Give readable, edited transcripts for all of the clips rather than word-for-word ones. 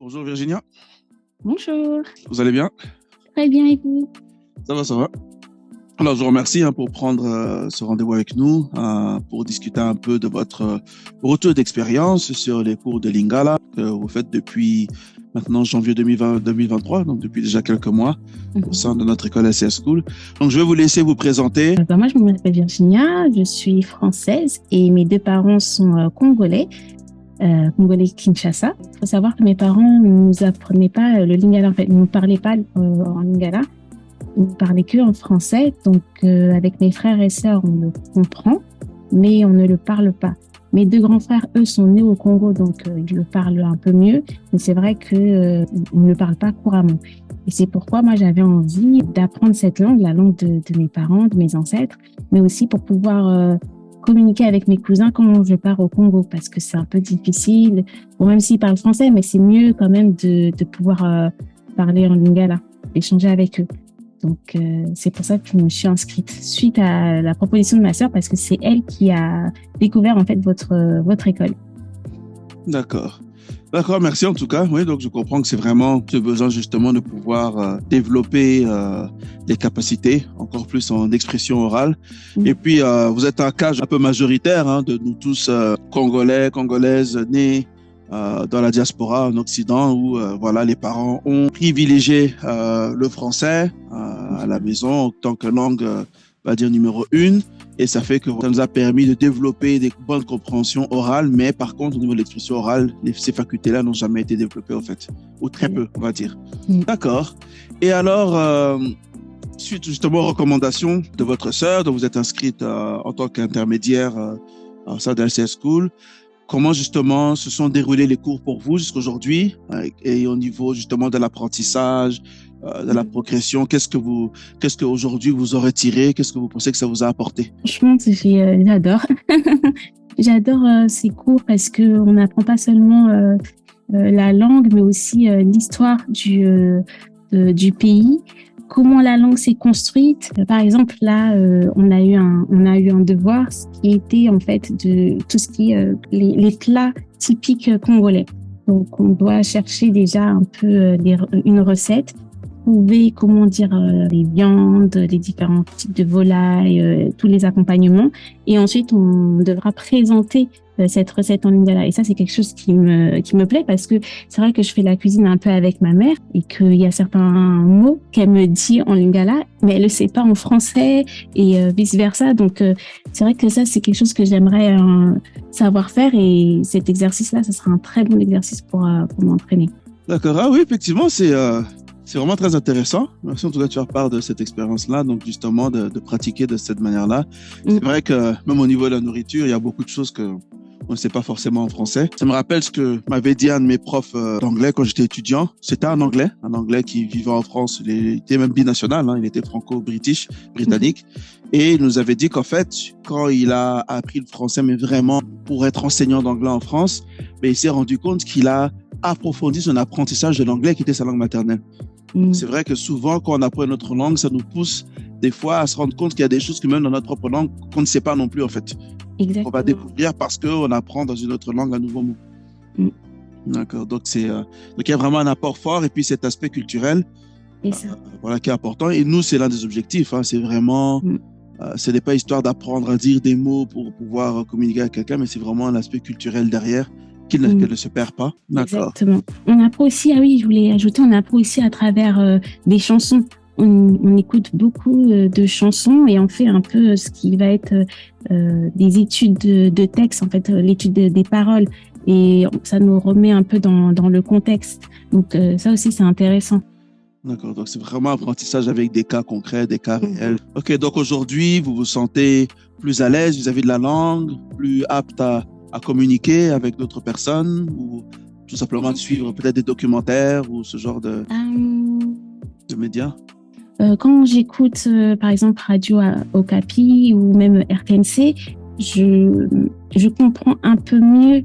Bonjour Virginia, Bonjour, vous allez bien? très bien et vous? Ça va, ça va. Alors, je vous remercie pour prendre ce rendez-vous avec nous pour discuter un peu de votre retour d'expérience sur les cours de Lingala que vous faites depuis maintenant janvier 2023, donc depuis déjà quelques mois au sein de notre école SCS School. Donc, je vais vous laisser vous présenter. Moi, je m'appelle Virginia, je suis française et mes deux parents sont congolais. Congolais Kinshasa. Il faut savoir que mes parents ne nous apprenaient pas le lingala, en fait, ils ne parlaient pas en lingala, ils ne parlaient que en français. Donc, avec mes frères et sœurs, on le comprend, mais on ne le parle pas. Mes deux grands frères, eux, sont nés au Congo, donc ils le parlent un peu mieux, mais c'est vrai qu'ils ne le parlent pas couramment. Et c'est pourquoi moi, j'avais envie d'apprendre cette langue, la langue de mes parents, de mes ancêtres, mais aussi pour pouvoir communiquer avec mes cousins quand je pars au Congo, parce que c'est un peu difficile. Bon, même s'ils parlent français, mais c'est mieux quand même de pouvoir parler en lingala, échanger avec eux. Donc, c'est pour ça que je me suis inscrite suite à la proposition de ma sœur, parce que c'est elle qui a découvert en fait votre école. D'accord. D'accord, merci en tout cas. Oui, donc je comprends que c'est vraiment ce besoin justement de pouvoir développer des capacités encore plus en expression orale. Et puis, vous êtes un cas un peu majoritaire de nous tous Congolais, Congolaises nés dans la diaspora en Occident où voilà, les parents ont privilégié le français à la maison en tant que langue, on va dire numéro 1. Et ça fait que ça nous a permis de développer des bonnes compréhensions orales, mais par contre, au niveau de l'expression orale, ces facultés-là n'ont jamais été développées, en fait, ou très peu, on va dire. D'accord. Et alors, suite justement aux recommandations de votre sœur, dont vous êtes inscrite en tant qu'intermédiaire au sein de SCS School, comment justement se sont déroulés les cours pour vous jusqu'aujourd'hui et au niveau justement de l'apprentissage, de la progression, qu'est-ce que aujourd'hui vous aurez tiré, qu'est-ce que vous pensez que ça vous a apporté? Franchement, j'adore. J'adore ces cours parce qu'on n'apprend pas seulement la langue, mais aussi l'histoire du pays, comment la langue s'est construite. Par exemple, là, on a eu un devoir qui était en fait de tout ce qui est les plats typiques congolais. Donc, on doit chercher déjà un peu une recette, trouver comment dire les viandes, les différents types de volailles, tous les accompagnements, et ensuite on devra présenter cette recette en lingala. Et ça, c'est quelque chose qui me plaît parce que c'est vrai que je fais la cuisine un peu avec ma mère et qu'il y a certains mots qu'elle me dit en lingala, mais elle le sait pas en français et vice versa. Donc c'est vrai que ça, c'est quelque chose que j'aimerais savoir faire, et cet exercice-là, ça sera un très bon exercice pour m'entraîner. D'accord. Ah oui, effectivement, c'est vraiment très intéressant. Merci en tout cas de faire part de cette expérience-là, donc justement de pratiquer de cette manière-là. C'est vrai que même au niveau de la nourriture, il y a beaucoup de choses que on ne sait pas forcément en français. Ça me rappelle ce que m'avait dit un de mes profs d'anglais quand j'étais étudiant. C'était un anglais qui vivait en France. Il était même binational, il était britannique. Et il nous avait dit qu'en fait, quand il a appris le français, mais vraiment pour être enseignant d'anglais en France, il s'est rendu compte qu'il a approfondi son apprentissage de l'anglais qui était sa langue maternelle. C'est vrai que souvent, quand on apprend une autre langue, ça nous pousse des fois à se rendre compte qu'il y a des choses que même dans notre propre langue qu'on ne sait pas non plus en fait. Exactement. On va découvrir parce qu'on apprend dans une autre langue un nouveau mot. D'accord. Donc il y a vraiment un apport fort, et puis cet aspect culturel voilà, qui est important. Et nous, c'est l'un des objectifs. C'est vraiment, ce n'est pas histoire d'apprendre à dire des mots pour pouvoir communiquer avec quelqu'un, mais c'est vraiment un aspect culturel derrière qui ne se perd pas. D'accord. Exactement. On apprend aussi, je voulais ajouter, on apprend aussi à travers des chansons. On écoute beaucoup de chansons et on fait un peu ce qui va être des études de texte, en fait, l'étude des paroles. Et ça nous remet un peu dans le contexte. Donc ça aussi, c'est intéressant. D'accord, donc c'est vraiment un apprentissage avec des cas concrets, des cas réels. Ok, donc aujourd'hui, vous vous sentez plus à l'aise vis-à-vis de la langue, plus apte à communiquer avec d'autres personnes, ou tout simplement de suivre peut-être des documentaires ou ce genre de médias? Quand j'écoute, par exemple, Radio Okapi ou même RTNC, je comprends un peu mieux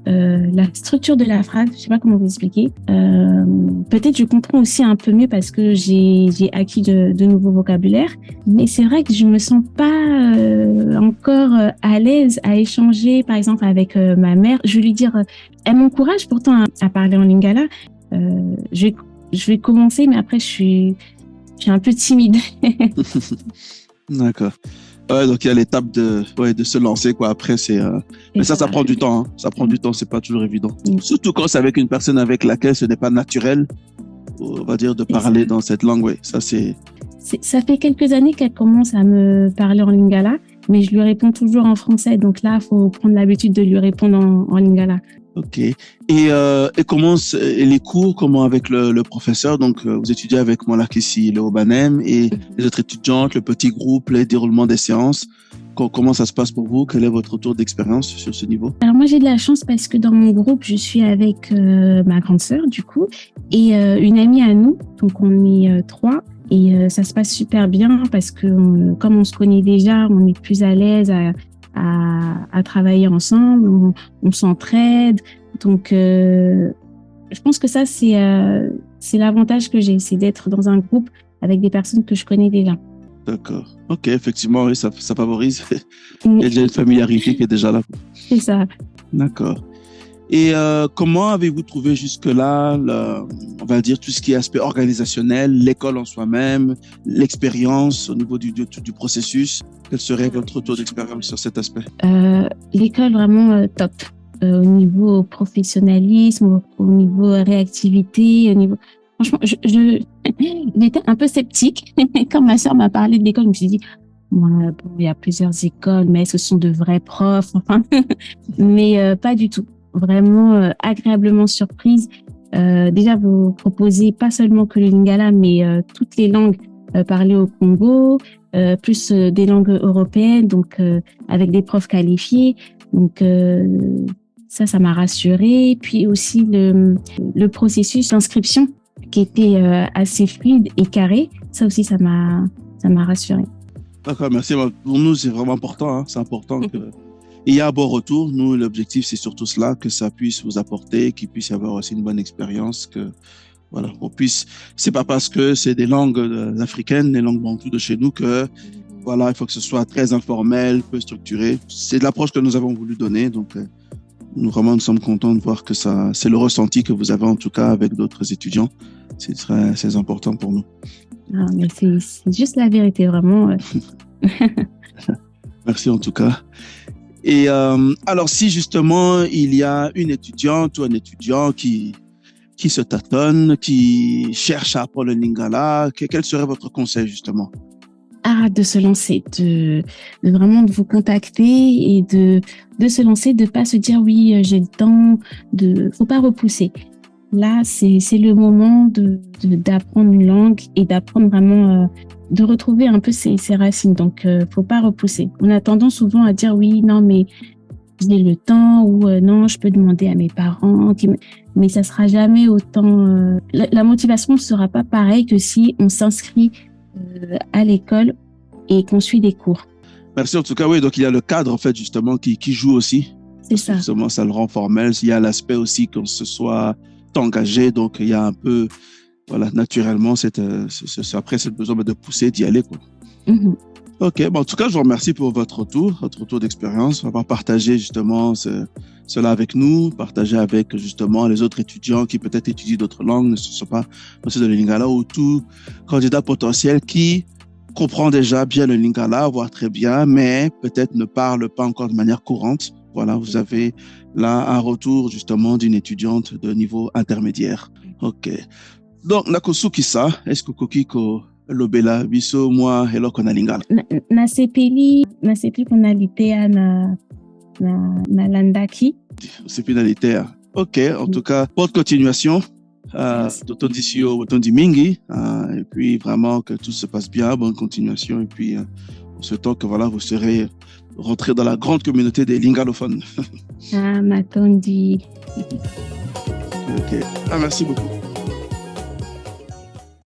la structure de la phrase. Je sais pas comment vous expliquer. Peut-être je comprends aussi un peu mieux parce que j'ai acquis de nouveaux vocabulaires. Mais c'est vrai que je me sens pas encore à l'aise à échanger, par exemple, avec ma mère. Je vais lui dire, elle m'encourage pourtant à parler en lingala. je vais commencer, mais après, je suis un peu timide. D'accord. Ouais, donc il y a l'étape de se lancer, quoi. Après, mais ça prend du temps, hein. Ça prend du temps, c'est pas toujours évident. Surtout quand c'est avec une personne avec laquelle ce n'est pas naturel, on va dire, de parler dans cette langue, ouais. Ça fait quelques années qu'elle commence à me parler en lingala, mais je lui réponds toujours en français. Donc là, il faut prendre l'habitude de lui répondre en lingala. Ok. Et les cours, comment avec le professeur? Donc, vous étudiez avec Molakissi Leobanem et les autres étudiantes, le petit groupe, les déroulements des séances. Comment ça se passe pour vous? Quel est votre retour d'expérience sur ce niveau? Alors moi, j'ai de la chance parce que dans mon groupe, je suis avec ma grande sœur, du coup, et une amie à nous. Donc, on est 3. Et ça se passe super bien parce que comme on se connaît déjà, on est plus à l'aise à travailler ensemble, on s'entraide. Donc, je pense que ça, c'est l'avantage que j'ai, c'est d'être dans un groupe avec des personnes que je connais déjà. D'accord. Ok, effectivement, oui, ça favorise. Il y a déjà une familiarité qui est déjà là. C'est ça. D'accord. Et comment avez-vous trouvé jusque-là, on va dire, tout ce qui est aspect organisationnel, l'école en soi-même, l'expérience au niveau du processus? Quel serait votre taux d'expérience sur cet aspect? L'école, vraiment top. Au niveau professionnalisme, au niveau réactivité, au niveau... Franchement, j'étais un peu sceptique. Quand ma sœur m'a parlé de l'école, je me suis dit, bon, il y a plusieurs écoles, mais ce sont de vrais profs? Enfin, mais pas du tout. Vraiment agréablement surprise. Déjà, vous proposez pas seulement que le lingala, mais toutes les langues parlées au Congo, plus des langues européennes, donc avec des profs qualifiés. Donc ça m'a rassurée. Puis aussi le processus d'inscription qui était assez fluide et carré. Ça aussi, ça m'a rassurée. D'accord, merci. Pour nous, c'est vraiment important. Hein. C'est important que il y a un bon retour. Nous, l'objectif, c'est surtout cela, que ça puisse vous apporter, qu'il puisse y avoir aussi une bonne expérience, que voilà, on puisse. C'est pas parce que c'est des langues africaines, des langues bantoues de chez nous que voilà, il faut que ce soit très informel, peu structuré. C'est l'approche que nous avons voulu donner. Donc, nous sommes contents de voir que ça, c'est le ressenti que vous avez en tout cas avec d'autres étudiants. C'est très important pour nous. Ah, mais c'est juste la vérité, vraiment. Merci en tout cas. Et alors, si justement il y a une étudiante ou un étudiant qui se tâtonne, qui cherche à apprendre le lingala, quel serait votre conseil justement? De se lancer, de vraiment de vous contacter et de se lancer, de pas se dire oui, j'ai le temps, faut pas repousser. Là, c'est le moment d'apprendre une langue et d'apprendre vraiment, de retrouver un peu ses racines. Donc, faut pas repousser. On a tendance souvent à dire oui, non, mais j'ai le temps ou non, je peux demander à mes parents. Mais ça sera jamais autant. La motivation ne sera pas pareille que si on s'inscrit à l'école et qu'on suit des cours. Merci en tout cas. Oui, donc il y a le cadre en fait justement qui joue aussi. C'est ça. Justement, ça le rend formel. Il y a l'aspect aussi qu'on se soit engagé, donc il y a un peu, voilà, naturellement, après c'est le besoin de pousser, d'y aller, quoi. Mm-hmm. Ok, bon, en tout cas, je vous remercie pour votre retour d'expérience, avoir partagé justement cela avec nous, partager avec justement les autres étudiants qui peut-être étudient d'autres langues, ne sont pas de lingala, ou tout candidat potentiel qui comprend déjà bien le lingala, voire très bien, mais peut-être ne parle pas encore de manière courante. Voilà, vous avez là un retour justement d'une étudiante de niveau intermédiaire. Ok. Donc, nakosukisa, est-ce que kokiko lobela biso moi eloko na lingala? Nasepeli kuna litea na landaki. C'est na litea. Ok, en tout cas, bonne continuation. Mingi, et puis vraiment que tout se passe bien, bonne continuation, et puis en ce temps que voilà, vous serez rentré dans la grande communauté des lingalophones. Matondi. Ok, merci beaucoup.